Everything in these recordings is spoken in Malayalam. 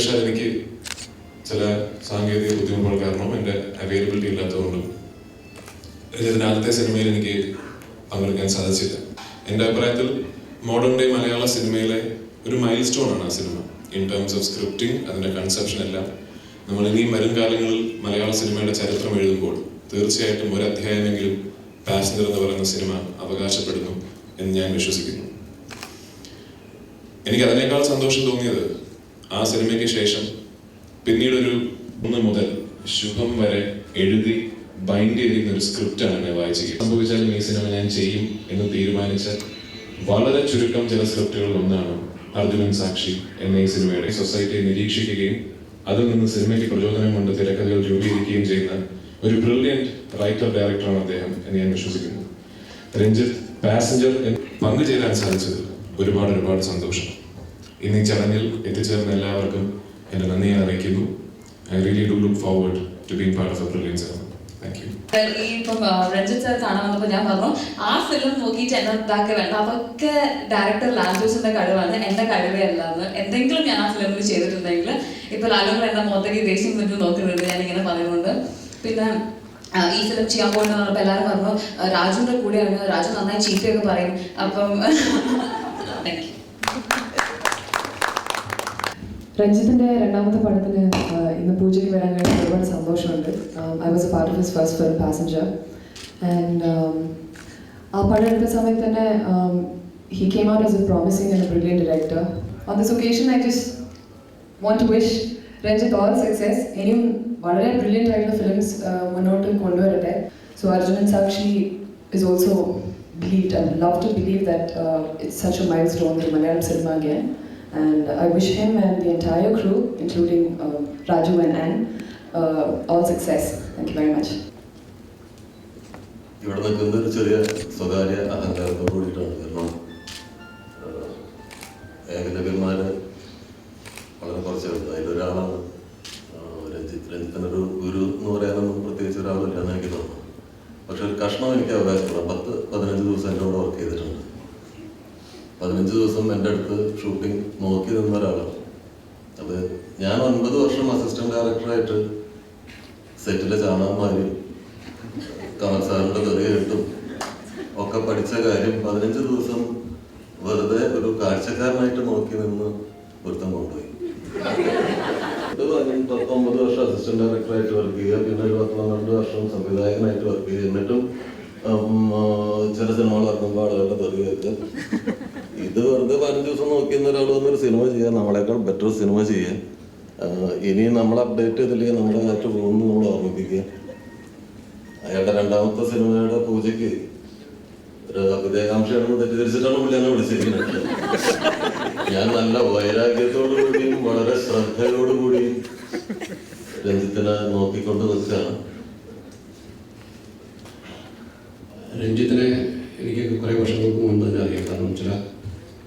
നിർഭാഗ്യവശാൽ എനിക്ക് ചില സാങ്കേതിക ബുദ്ധിമുട്ടുകൾ കാരണം എൻ്റെ അവൈലബിലിറ്റി ഇല്ലാത്തതുകൊണ്ടും രഞ്ജിത്തിൻ്റെ ആദ്യത്തെ സിനിമയിൽ എനിക്ക് പങ്കെടുക്കാൻ സാധിച്ചില്ല. എൻ്റെ അഭിപ്രായത്തിൽ മോഡേൺ ഡേ മലയാള സിനിമയിലെ ഒരു മൈൽ സ്റ്റോൺ ആണ് ആ cinema. In terms of scripting, അതിൻ്റെ കൺസെപ്ഷൻ എല്ലാം. നമ്മൾ ഇനിയും വരും കാലങ്ങളിൽ മലയാള സിനിമയുടെ ചരിത്രം എഴുതുമ്പോൾ തീർച്ചയായിട്ടും ഒരു അധ്യായമെങ്കിലും പാസഞ്ചർ എന്ന് പറയുന്ന സിനിമ അവകാശപ്പെടുന്നു എന്ന് ഞാൻ വിശ്വസിക്കുന്നു. എനിക്ക് അതിനേക്കാൾ സന്തോഷം തോന്നിയത് ആ സിനിമയ്ക്ക് ശേഷം പിന്നീടൊരു 1 മുതൽ ശുഭം വരെ എഴുതി ബൈൻഡ് ചെയ്തിരുന്ന ഒരു സ്ക്രിപ്റ്റാണ് എന്നെ വായിച്ചത്. സംഭവിച്ചാലും ഈ സിനിമ ഞാൻ ചെയ്യും എന്ന് തീരുമാനിച്ച വളരെ ചുരുക്കം ചില സ്ക്രിപ്റ്റുകളിൽ ഒന്നാണ് അർജുനൻ സാക്ഷി എന്ന ഈ സിനിമയുടെ. സൊസൈറ്റിയെ നിരീക്ഷിക്കുകയും അതിൽ നിന്ന് സിനിമയ്ക്ക് പ്രചോദനം കൊണ്ട് തിരക്കഥകൾ രൂപീകരിക്കുകയും ചെയ്യുന്ന ഒരു ബ്രില്യൻറ്റ് റൈറ്റർ ഡയറക്ടറാണ് അദ്ദേഹം എന്ന് ഞാൻ വിശ്വസിക്കുന്നു. രഞ്ജിത്ത് പാസഞ്ചർ പങ്കുചേരാൻ സാധിച്ചതിൽ ഒരുപാട് സന്തോഷം. ഇന്ന് ഈ ചടങ്ങിൽ എത്തിച്ചേർന്ന എല്ലാവർക്കും എൻ്റെ നന്ദി ഞാൻ അറിയിക്കുന്നു. I really do look forward to being part of a brilliant cinema. Thank you. ഈ ഇപ്പം രഞ്ജിത്ത് സാർ കാണാൻ വന്നപ്പോൾ ഞാൻ പറഞ്ഞു ആ ഫിലിം നോക്കിയിട്ട് എന്നെ ഇതാക്കി വേണ്ട, അതൊക്കെ ഡയറക്ടർ ലാൽജോസിന്റെ കഴിവാണ്, എന്റെ കഴിവേ അല്ലാന്ന്. എന്തെങ്കിലും ഞാൻ ആ ഫിലിമിൽ ചെയ്തിട്ടുണ്ടെങ്കിൽ ഇപ്പൊ ലാലുകൾ എന്റെ മുഖത്തേക്ക് ദേഷ്യം പറ്റി നോക്കുന്നുണ്ട് ഞാനിങ്ങനെ പറയുന്നുണ്ട്. പിന്നെ ഈ ഫിലിം ചെയ്യാൻ പോകണമെന്ന് പറഞ്ഞപ്പോൾ എല്ലാവരും പറഞ്ഞു രാജുവിന്റെ കൂടെയാണ്, രാജു നന്നായി ചീത്തയൊക്കെ പറയും. അപ്പം താങ്ക് യു. രഞ്ജിത്തിന്റെ രണ്ടാമത്തെ പടത്തിന് ഇന്ന് പൂജയ്ക്ക് വരാൻ കഴിഞ്ഞ ഒരുപാട് സന്തോഷമുണ്ട്. I was A part of his first film passenger. And ആ പടം എടുത്ത സമയത്ത് തന്നെ he came out as a promising and a brilliant director. On this occasion, I just want to wish Ranjit all success. ഇനിയും വളരെ ബ്രില്യൻ്റ് ആയിട്ടുള്ള ഫിലിംസ് മുന്നോട്ട് കൊണ്ടുവരട്ടെ. So Arjunan Sakshi is also believed, I would love to believe that it's such a milestone in Malayalam cinema again. And I wish him and the entire crew, including Raju and Anne, all success. Thank you very much. ഇവിടെ നിൽക്കുന്ന ഒരു ചെറിയ സ്വകാര്യ അഹങ്കാരത്തോട് കൂടിയിട്ടാണ്. കാരണം ഏകലവ്യന്മാര് വളരെ കുറച്ചുണ്ട്. അതിലൊരാളാണ് രഞ്ജിത്ത്. രഞ്ജിത്തിനൊരു ഗുരു എന്ന് പറയാനൊന്നും പ്രത്യേകിച്ച് ഒരാളില്ല എന്ന് എനിക്ക് തോന്നുന്നു. പക്ഷെ ഒരു കഷ്ണം എനിക്ക് അവകാശപ്പെടാം. 10-15 ദിവസം എൻ്റെ കൂടെ വർക്ക് ചെയ്തിട്ടുണ്ട്. 15 ദിവസം എൻ്റെ അടുത്ത് ഷൂട്ടിംഗ് നോക്കി നിന്ന ഒരാളാണ്. അത് ഞാൻ 9 വർഷം അസിസ്റ്റന്റ് ഡയറക്ടറായിട്ട് സെറ്റിലെ ചാണകന്മാരും കമൽ സാറിൻ്റെ തെറിയ കിട്ടും ഒക്കെ പഠിച്ച കാര്യം 15 ദിവസം വെറുതെ ഒരു കാഴ്ചക്കാരനായിട്ട് നോക്കി നിന്ന് വൃത്തം കൊണ്ടുപോയി. 19 വർഷം അസിസ്റ്റന്റ് ഡയറക്ടറായിട്ട് വർക്ക് ചെയ്യുക, പിന്നെ ഒരു 12 വർഷം സംവിധായകനായിട്ട് വർക്ക് ചെയ്യുക. എന്നിട്ടും ചില സിനിമകൾ ഇറങ്ങുമ്പോൾ ആളുകളുടെ തെറി കേൾക്കുക. ഇത് വെറുതെ 15 ദിവസം നോക്കിയെന്ന ഒരാൾ വന്നൊരു സിനിമ ചെയ്യാൻ നമ്മളെക്കാൾ ബെറ്റർ സിനിമ ചെയ്യാൻ ഇനി നമ്മൾ അപ്ഡേറ്റ് ചെയ്തില്ലെങ്കിൽ നമ്മുടെ കാറ്റ് പോകുന്നു നമ്മൾ ഓർമ്മിപ്പിക്കുക. അയാളുടെ രണ്ടാമത്തെ സിനിമയുടെ പൂജയ്ക്ക് ഒരു അഭിതേകാംക്ഷയാണെന്ന് തെറ്റിദ്ധരിച്ചിട്ടാണ് പുള്ളി എന്നെ വിളിച്ചിരിക്കുന്നത്. ഞാൻ നല്ല വൈരാഗ്യത്തോടു കൂടിയും വളരെ ശ്രദ്ധയോടുകൂടിയും രഞ്ജിത്തിനെ നോക്കിക്കൊണ്ട് നിൽക്കുകയാണ്. രഞ്ജിത്തിനെ എനിക്ക് കുറേ വർഷങ്ങൾക്ക് മുൻപ് തന്നെ അറിയാം. കാരണം ചില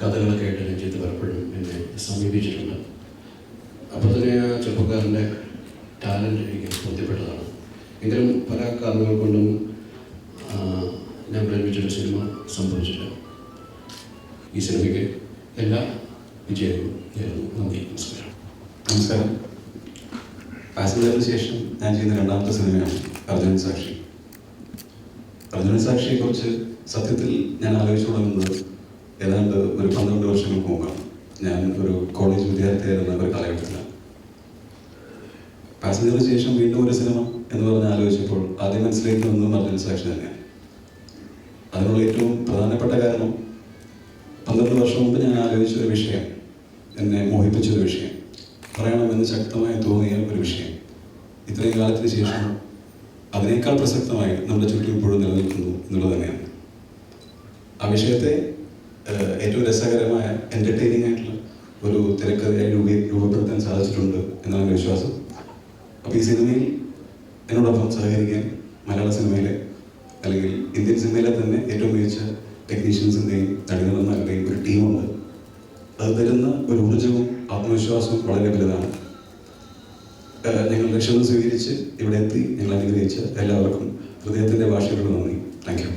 കഥകളൊക്കെ ആയിട്ട് രഞ്ജിത്ത് പലപ്പോഴും എന്നെ സമീപിച്ചിട്ടുണ്ട്. അപ്പോൾ തന്നെ ആ ചെറുപ്പക്കാരൻ്റെ ടാലൻറ്റ് എനിക്ക് ബോധ്യപ്പെട്ടതാണ്. എങ്കിലും പല കാരണങ്ങൾ കൊണ്ടും ഞാൻ പ്രേമിച്ചൊരു സിനിമ സംഭവിച്ചില്ല. ഈ സിനിമയ്ക്ക് എല്ലാ വിജയവും നേരുന്നു. നന്ദി. നമസ്കാരം. പാസഞ്ചറിന് ശേഷം ഞാൻ ചെയ്യുന്ന രണ്ടാമത്തെ സിനിമയാണ് അർജുനൻ സാക്ഷി. അർജുനൻ സാക്ഷിയെക്കുറിച്ച് സത്യത്തിൽ ഞാൻ ആലോചിച്ചു തുടങ്ങുന്നത് ഏതാണ്ട് ഒരു 12 വർഷങ്ങൾക്ക് മുമ്പാണ്. ഞാൻ ഒരു കോളേജ് വിദ്യാർത്ഥിയായിരുന്ന ഒരു കാലഘട്ടത്തിലാണ്. പാസഞ്ചറിന് ശേഷം വീണ്ടും ഒരു സിനിമ എന്ന് പറഞ്ഞ് ആലോചിച്ചപ്പോൾ ആദ്യം മനസ്സിലേക്ക് വന്നതും അർജുനൻ സാക്ഷി തന്നെയാണ്. അതിനുള്ള ഏറ്റവും പ്രധാനപ്പെട്ട കാരണം 12 വർഷം മുമ്പ് ഞാൻ ആലോചിച്ച ഒരു വിഷയം, എന്നെ മോഹിപ്പിച്ചൊരു വിഷയം, പറയണമെന്ന് ശക്തമായി തോന്നിയ ഒരു വിഷയം ഇത്രയും കാലത്തിന് ശേഷം അതിനേക്കാൾ പ്രസക്തമായി നമ്മുടെ ചുറ്റും ഇപ്പോഴും നിലനിൽക്കുന്നു എന്നുള്ളത് തന്നെയാണ്. ആ വിഷയത്തെ ഏറ്റവും രസകരമായ എൻ്റർടൈനിങ് ആയിട്ടുള്ള ഒരു തിരക്കഥയായി രൂപപ്പെടുത്താൻ സാധിച്ചിട്ടുണ്ട് എന്നാണ് എൻ്റെ വിശ്വാസം. അപ്പോൾ ഈ സിനിമയിൽ എന്നോടൊപ്പം സഹകരിക്കാൻ മലയാള സിനിമയിലെ അല്ലെങ്കിൽ ഇന്ത്യൻ സിനിമയിലെ തന്നെ ഏറ്റവും മികച്ച ടെക്നീഷ്യൻസിൻ്റെയും നടികളന്മാരുടെയും ഒരു ടീമുണ്ട്. അത് തരുന്ന ഒരു ഊർജ്ജവും ആത്മവിശ്വാസവും വളരെ വലുതാണ്. ഞങ്ങളുടെ ക്ഷണം സ്വീകരിച്ച് ഇവിടെ എത്തി ഞങ്ങൾ അനുഗ്രഹിച്ച എല്ലാവർക്കും ഹൃദയത്തിൻ്റെ ഭാഷയോട് നന്ദി. Thank you.